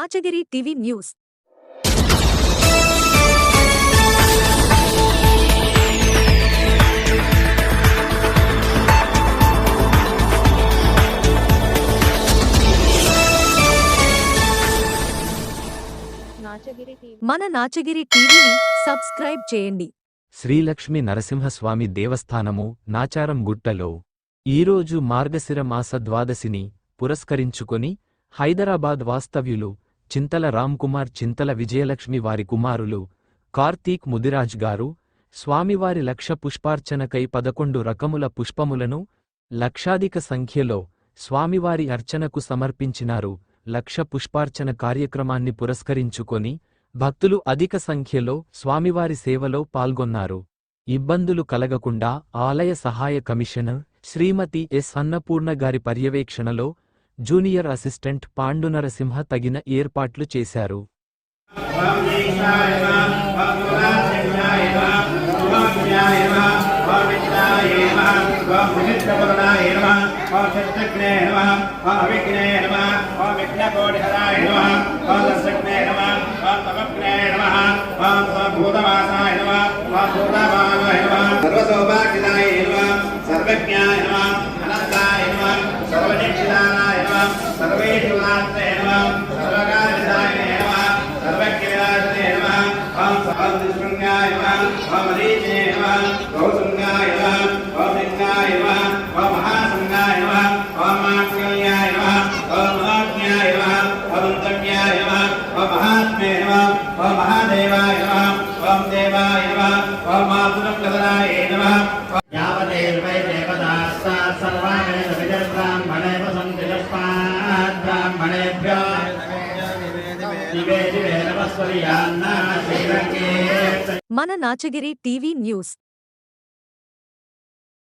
Nachagiri TV news. మన నాచగిరి టీవీని subscribe చేయండి. శ్రీలక్ష్మీ నరసింహస్వామి దేవస్థానము నాచారం గుట్టలో ఈరోజు మార్గశిర మాస ద్వాదశిని పురస్కరించుకొని హైదరాబాద్ వాస్తవ్యులు చింతల రామ్కుమార్ చింతల విజయలక్ష్మి వారి కుమారులు కార్తీక్ ముదిరాజ్ గారు స్వామివారి లక్ష పుష్పార్చనకై 11 రకముల పుష్పములను లక్షాధిక సంఖ్యలో స్వామివారి అర్చనకు సమర్పించినారు. లక్ష పుష్పార్చన కార్యక్రమాన్ని పురస్కరించుకొని భక్తులు అధిక సంఖ్యలో స్వామివారి సేవలో పాల్గొన్నారు. ఇబ్బందులు కలగకుండా ఆలయ సహాయ కమిషనర్ శ్రీమతి ఎస్ అన్నపూర్ణ గారి పర్యవేక్షణలో జూనియర్ అసిస్టెంట్ పాండునరసింహ తగిన ఏర్పాట్లు చేశారు. మన నాచగిరి టీవీ న్యూస్.